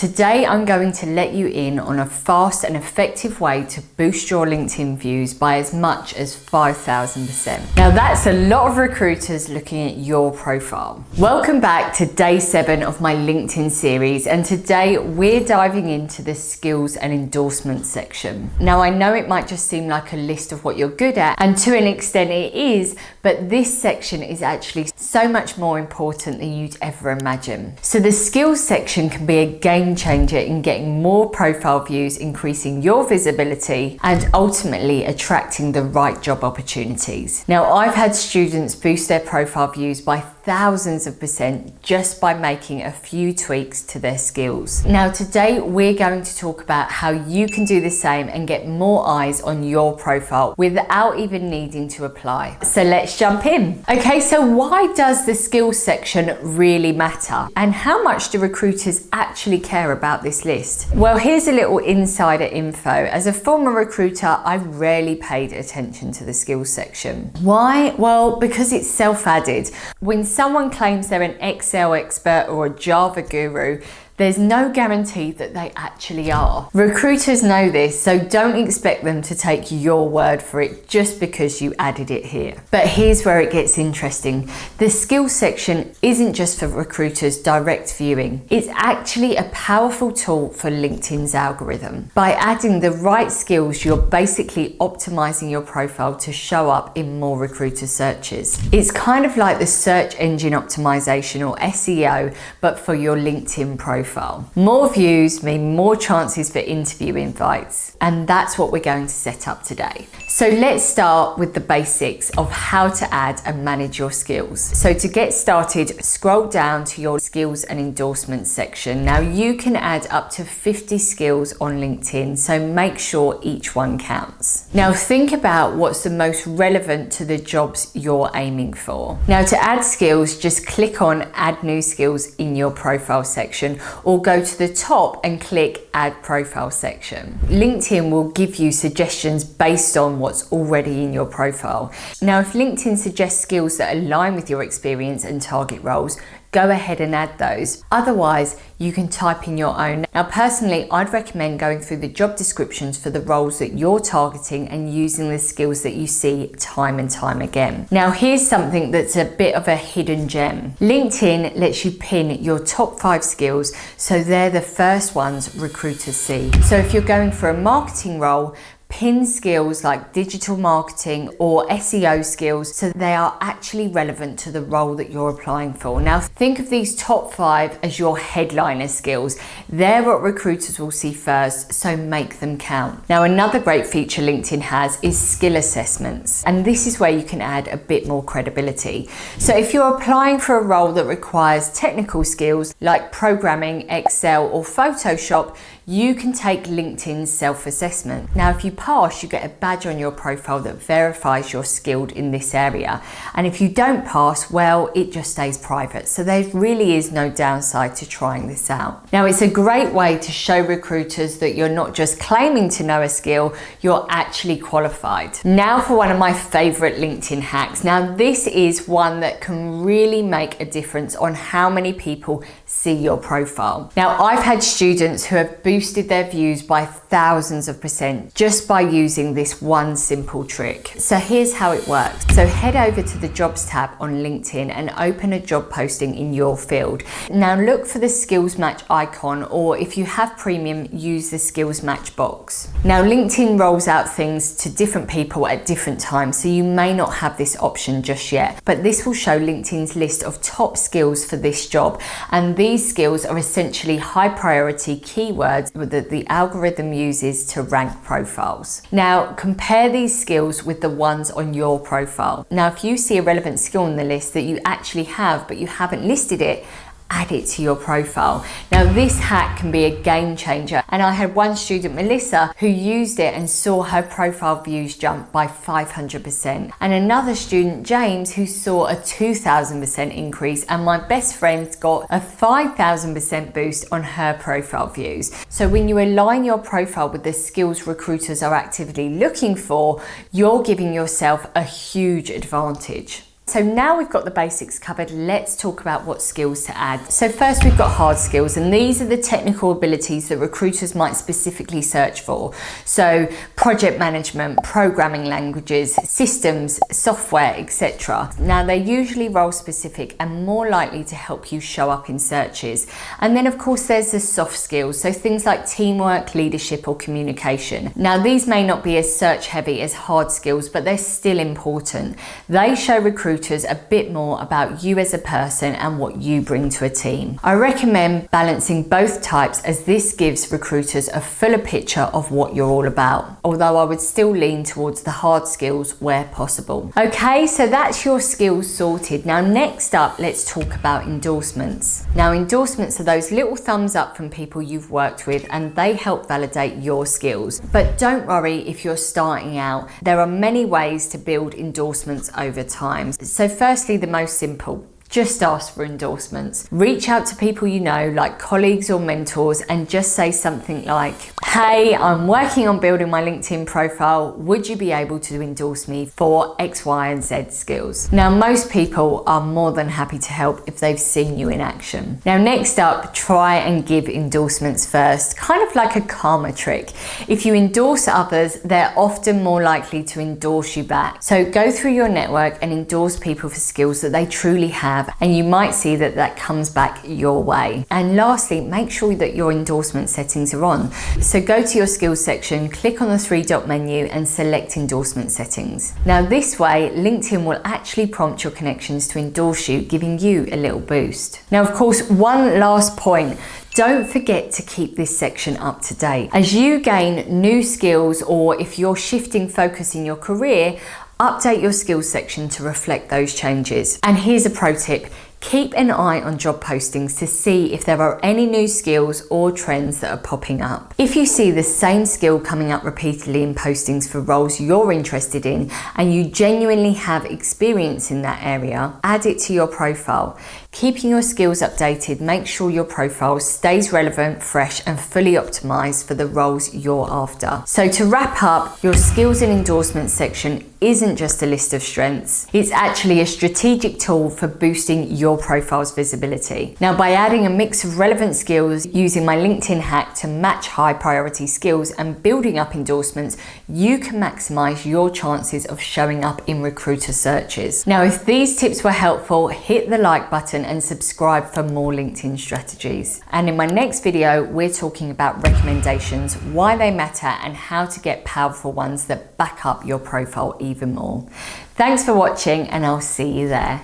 Today I'm going to let you in on a fast and effective way to boost your LinkedIn views by as much as 5,000%. Now that's a lot of recruiters looking at your profile. Welcome back to day 7 of my LinkedIn series, and today we're diving into the skills and endorsements section. Now I know it might just seem like a list of what you're good at, and to an extent it is, but this section is actually so much more important than you'd ever imagine. So the skills section can be a game changer in getting more profile views, increasing your visibility, and ultimately attracting the right job opportunities. Now I've had students boost their profile views by thousands of % just by making a few tweaks to their skills. Now today we're going to talk about how you can do the same and get more eyes on your profile without even needing to apply. So let's jump in. Okay, so why does the skills section really matter? And how much do recruiters actually care about this list? Well, here's a little insider info. As a former recruiter, I rarely paid attention to the skills section. Why? Well, because it's self-added. When someone claims they're an Excel expert or a Java guru, there's no guarantee that they actually are. Recruiters know this, so don't expect them to take your word for it just because you added it here. But here's where it gets interesting. The skills section isn't just for recruiters' direct viewing. It's actually a powerful tool for LinkedIn's algorithm. By adding the right skills, you're basically optimizing your profile to show up in more recruiter searches. It's kind of like the search engine optimization, or SEO, but for your LinkedIn profile. More views mean more chances for interview invites, and that's what we're going to set up today. So let's start with the basics of how to add and manage your skills. So to get started, scroll down to your skills and endorsements section. Now you can add up to 50 skills on LinkedIn, so make sure each one counts. Now think about what's the most relevant to the jobs you're aiming for. Now to add skills, just click on add new skills in your profile section, or go to the top and click add profile section. LinkedIn will give you suggestions based on what's already in your profile. Now if LinkedIn suggests skills that align with your experience and target roles, go ahead and add those. Otherwise, you can type in your own. Now personally, I'd recommend going through the job descriptions for the roles that you're targeting and using the skills that you see time and time again. Now here's something that's a bit of a hidden gem. LinkedIn lets you pin your top 5 skills, so they're the first ones recruiters see. So if you're going for a marketing role, pin skills like digital marketing or SEO skills so they are actually relevant to the role that you're applying for. Now think of these top 5 as your headliner skills. They're what recruiters will see first, so make them count. Now another great feature LinkedIn has is skill assessments, and this is where you can add a bit more credibility. So if you're applying for a role that requires technical skills like programming, Excel or Photoshop, you can take LinkedIn's self-assessment. Now if you pass, you get a badge on your profile that verifies you're skilled in this area, and if you don't pass, well, it just stays private. So there really is no downside to trying this out. Now it's a great way to show recruiters that you're not just claiming to know a skill, you're actually qualified. Now for one of my favorite LinkedIn hacks. Now this is one that can really make a difference on how many people see your profile. Now I've had students who have boosted their views by thousands of % just by using this one simple trick. So here's how it works. So head over to the jobs tab on LinkedIn and open a job posting in your field. Now look for the skills match icon, or if you have premium, use the skills match box. Now LinkedIn rolls out things to different people at different times, so you may not have this option just yet, but this will show LinkedIn's list of top skills for this job, and these skills are essentially high priority keywords that the algorithm uses to rank profiles. Now compare these skills with the ones on your profile. Now if you see a relevant skill on the list that you actually have but you haven't listed it, add it to your profile. Now this hack can be a game changer, and I had one student, Melissa, who used it and saw her profile views jump by 500%, and another student, James, who saw a 2000% increase, and my best friend got a 5000% boost on her profile views. So when you align your profile with the skills recruiters are actively looking for, you're giving yourself a huge advantage. So now we've got the basics covered, let's talk about what skills to add. So first we've got hard skills, and these are the technical abilities that recruiters might specifically search for. So project management, programming languages, systems, software, etc. Now they're usually role specific and more likely to help you show up in searches. And then of course there's the soft skills, so things like teamwork, leadership or communication. Now these may not be as search heavy as hard skills, but they're still important. They show recruiters a bit more about you as a person and what you bring to a team. I recommend balancing both types, as this gives recruiters a fuller picture of what you're all about, although I would still lean towards the hard skills where possible. Okay, so that's your skills sorted. Now next up, let's talk about endorsements. Now endorsements are those little thumbs up from people you've worked with, and they help validate your skills. But don't worry if you're starting out, there are many ways to build endorsements over time. So firstly, the most simple. Just ask for endorsements. Reach out to people you know, like colleagues or mentors, and just say something like, hey, I'm working on building my LinkedIn profile. Would you be able to endorse me for X, Y, and Z skills? Now, most people are more than happy to help if they've seen you in action. Now, next up, try and give endorsements first, kind of like a karma trick. If you endorse others, they're often more likely to endorse you back. So go through your network and endorse people for skills that they truly have, and you might see that that comes back your way. And lastly, make sure that your endorsement settings are on. So go to your skills section, click on the three-dot menu and select endorsement settings. Now this way, LinkedIn will actually prompt your connections to endorse you, giving you a little boost. Now, of course, one last point. Don't forget to keep this section up to date. As you gain new skills, or if you're shifting focus in your career, update your skills section to reflect those changes. And here's a pro tip. Keep an eye on job postings to see if there are any new skills or trends that are popping up. If you see the same skill coming up repeatedly in postings for roles you're interested in, and you genuinely have experience in that area, add it to your profile. Keeping your skills updated, make sure your profile stays relevant, fresh, and fully optimized for the roles you're after. So to wrap up, your skills and endorsements section isn't just a list of strengths. It's actually a strategic tool for boosting your profile's visibility. Now, by adding a mix of relevant skills, using my LinkedIn hack to match high priority skills, and building up endorsements, you can maximize your chances of showing up in recruiter searches. Now, if these tips were helpful, hit the like button and subscribe for more LinkedIn strategies. And in my next video, we're talking about recommendations, why they matter, and how to get powerful ones that back up your profile even more. Thanks for watching, and I'll see you there.